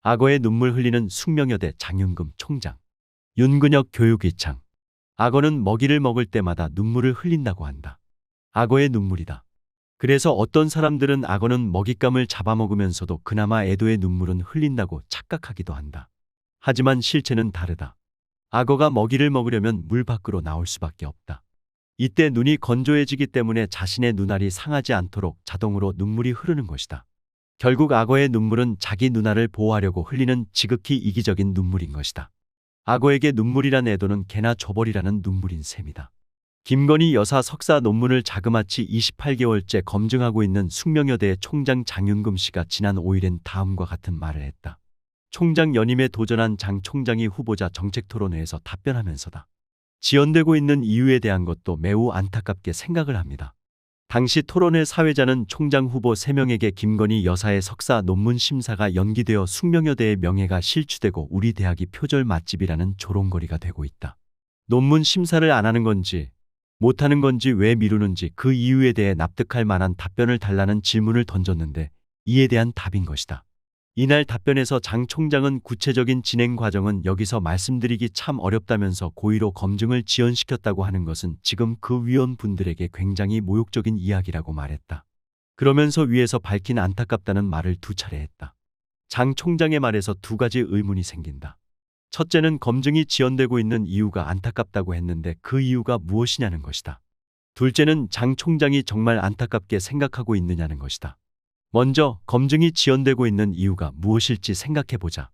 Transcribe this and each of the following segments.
악어의 눈물 흘리는 숙명여대 장윤금 총장. 윤근혁 교육이창. 악어는 먹이를 먹을 때마다 눈물을 흘린다고 한다. 악어의 눈물이다. 그래서 어떤 사람들은 악어는 먹잇감을 잡아먹으면서도 그나마 애도의 눈물은 흘린다고 착각하기도 한다. 하지만 실체는 다르다. 악어가 먹이를 먹으려면 물 밖으로 나올 수밖에 없다. 이때 눈이 건조해지기 때문에 자신의 눈알이 상하지 않도록 자동으로 눈물이 흐르는 것이다. 결국 악어의 눈물은 자기 눈알을 보호하려고 흘리는 지극히 이기적인 눈물인 것이다. 악어에게 눈물이란 애도는 개나 줘버리라는 눈물인 셈이다. 김건희 여사 석사 논문을 자그마치 28개월째 검증하고 있는 숙명여대의 총장 장윤금 씨가 지난 5일엔 다음과 같은 말을 했다. 총장 연임에 도전한 장 총장이 후보자 정책토론회에서 답변하면서다. 지연되고 있는 이유에 대한 것도 매우 안타깝게 생각을 합니다. 당시 토론회 사회자는 총장 후보 3명에게 김건희 여사의 석사 논문 심사가 연기되어 숙명여대의 명예가 실추되고 우리 대학이 표절 맛집이라는 조롱거리가 되고 있다. 논문 심사를 안 하는 건지 못하는 건지 왜 미루는지 그 이유에 대해 납득할 만한 답변을 달라는 질문을 던졌는데 이에 대한 답인 것이다. 이날 답변에서 장 총장은 구체적인 진행 과정은 여기서 말씀드리기 참 어렵다면서 고의로 검증을 지연시켰다고 하는 것은 지금 그 위원분들에게 굉장히 모욕적인 이야기라고 말했다. 그러면서 위에서 밝힌 안타깝다는 말을 2차례 했다. 장 총장의 말에서 2가지 의문이 생긴다. 첫째는 검증이 지연되고 있는 이유가 안타깝다고 했는데 그 이유가 무엇이냐는 것이다. 둘째는 장 총장이 정말 안타깝게 생각하고 있느냐는 것이다. 먼저 검증이 지연되고 있는 이유가 무엇일지 생각해보자.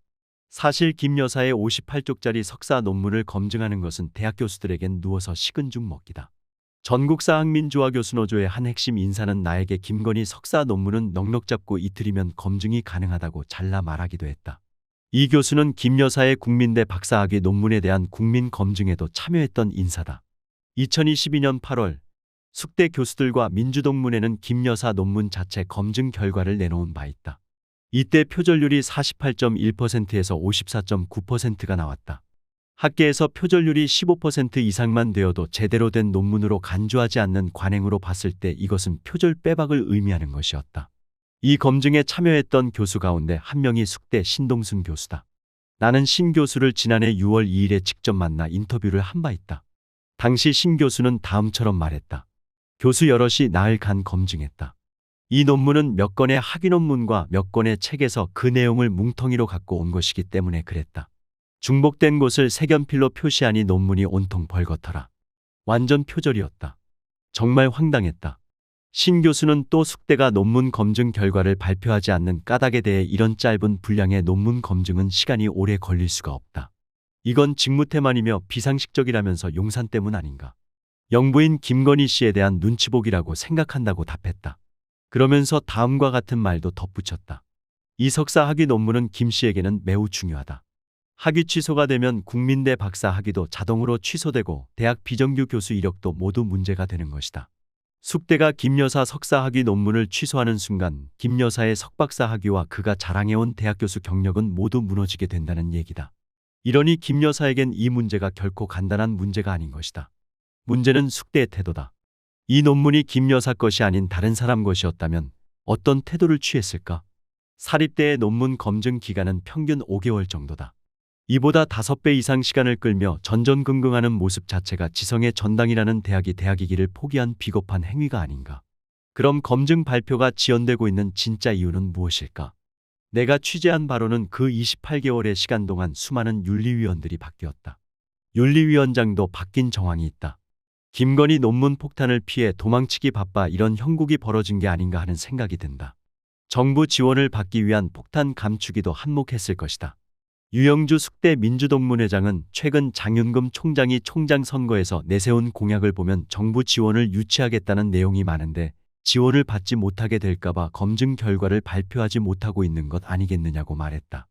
사실 김 여사의 58쪽짜리 석사 논문을 검증하는 것은 대학 교수들에겐 누워서 식은 죽 먹기다. 전국사학민조화교수노조의 한 핵심 인사는 나에게 김건희 석사 논문은 넉넉 잡고 이틀이면 검증이 가능하다고 잘라 말하기도 했다. 이 교수는 김 여사의 국민대 박사학위 논문에 대한 국민 검증에도 참여했던 인사다. 2022년 8월 숙대 교수들과 민주동문회는 김 여사 논문 자체 검증 결과를 내놓은 바 있다. 이때 표절률이 48.1%에서 54.9%가 나왔다. 학계에서 표절률이 15% 이상만 되어도 제대로 된 논문으로 간주하지 않는 관행으로 봤을 때 이것은 표절 빼박을 의미하는 것이었다. 이 검증에 참여했던 교수 가운데 한 명이 숙대 신동순 교수다. 나는 신 교수를 지난해 6월 2일에 직접 만나 인터뷰를 한 바 있다. 당시 신 교수는 다음처럼 말했다. 교수 여럿이 나흘 간 검증했다. 이 논문은 몇 건의 학위 논문과 몇 권의 책에서 그 내용을 뭉텅이로 갖고 온 것이기 때문에 그랬다. 중복된 곳을 색연필로 표시하니 논문이 온통 벌거터라. 완전 표절이었다. 정말 황당했다. 신 교수는 또 숙대가 논문 검증 결과를 발표하지 않는 까닭에 대해 이런 짧은 분량의 논문 검증은 시간이 오래 걸릴 수가 없다. 이건 직무태만이며 비상식적이라면서 용산 때문 아닌가. 영부인 김건희 씨에 대한 눈치보기라고 생각한다고 답했다. 그러면서 다음과 같은 말도 덧붙였다. 이 석사 학위 논문은 김 씨에게는 매우 중요하다. 학위 취소가 되면 국민대 박사 학위도 자동으로 취소되고 대학 비정규 교수 이력도 모두 문제가 되는 것이다. 숙대가 김 여사 석사 학위 논문을 취소하는 순간 김 여사의 석박사 학위와 그가 자랑해온 대학 교수 경력은 모두 무너지게 된다는 얘기다. 이러니 김 여사에겐 이 문제가 결코 간단한 문제가 아닌 것이다. 문제는 숙대의 태도다. 이 논문이 김 여사 것이 아닌 다른 사람 것이었다면 어떤 태도를 취했을까? 사립대의 논문 검증 기간은 평균 5개월 정도다. 이보다 5배 이상 시간을 끌며 전전긍긍하는 모습 자체가 지성의 전당이라는 대학이 대학이기를 포기한 비겁한 행위가 아닌가. 그럼 검증 발표가 지연되고 있는 진짜 이유는 무엇일까? 내가 취재한 바로는 그 28개월의 시간 동안 수많은 윤리위원들이 바뀌었다. 윤리위원장도 바뀐 정황이 있다. 김건희 논문 폭탄을 피해 도망치기 바빠 이런 형국이 벌어진 게 아닌가 하는 생각이 든다. 정부 지원을 받기 위한 폭탄 감추기도 한몫했을 것이다. 유영주 숙대 민주동문회장은 최근 장윤금 총장이 총장 선거에서 내세운 공약을 보면 정부 지원을 유치하겠다는 내용이 많은데 지원을 받지 못하게 될까봐 검증 결과를 발표하지 못하고 있는 것 아니겠느냐고 말했다.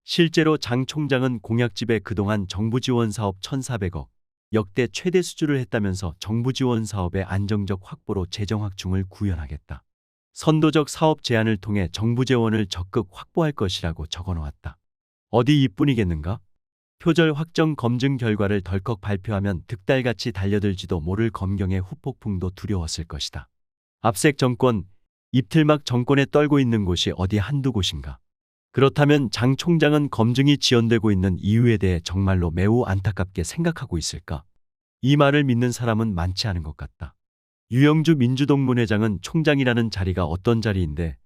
실제로 장 총장은 공약집에 그동안 정부 지원 사업 1,400억, 역대 최대 수주를 했다면서 정부 지원 사업의 안정적 확보로 재정 확충을 구현하겠다. 선도적 사업 제안을 통해 정부 재원을 적극 확보할 것이라고 적어놓았다. 어디 이뿐이겠는가? 표절 확정 검증 결과를 덜컥 발표하면 득달같이 달려들지도 모를 검경의 후폭풍도 두려웠을 것이다. 압색 정권, 입틀막 정권에 떨고 있는 곳이 어디 한두 곳인가? 그렇다면 장 총장은 검증이 지연되고 있는 이유에 대해 정말로 매우 안타깝게 생각하고 있을까? 이 말을 믿는 사람은 많지 않은 것 같다. 유영주 민주동문회장은 총장이라는 자리가 어떤 자리인데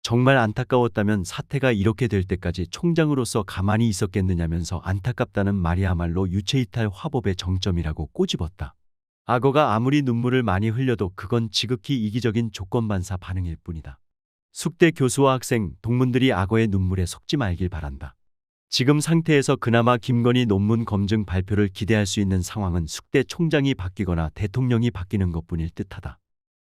정말 안타까웠다면 사태가 이렇게 될 때까지 총장으로서 가만히 있었겠느냐면서 안타깝다는 말이야말로 유체이탈 화법의 정점이라고 꼬집었다. 악어가 아무리 눈물을 많이 흘려도 그건 지극히 이기적인 조건반사 반응일 뿐이다. 숙대 교수와 학생, 동문들이 악어의 눈물에 속지 말길 바란다. 지금 상태에서 그나마 김건희 논문 검증 발표를 기대할 수 있는 상황은 숙대 총장이 바뀌거나 대통령이 바뀌는 것뿐일 듯하다.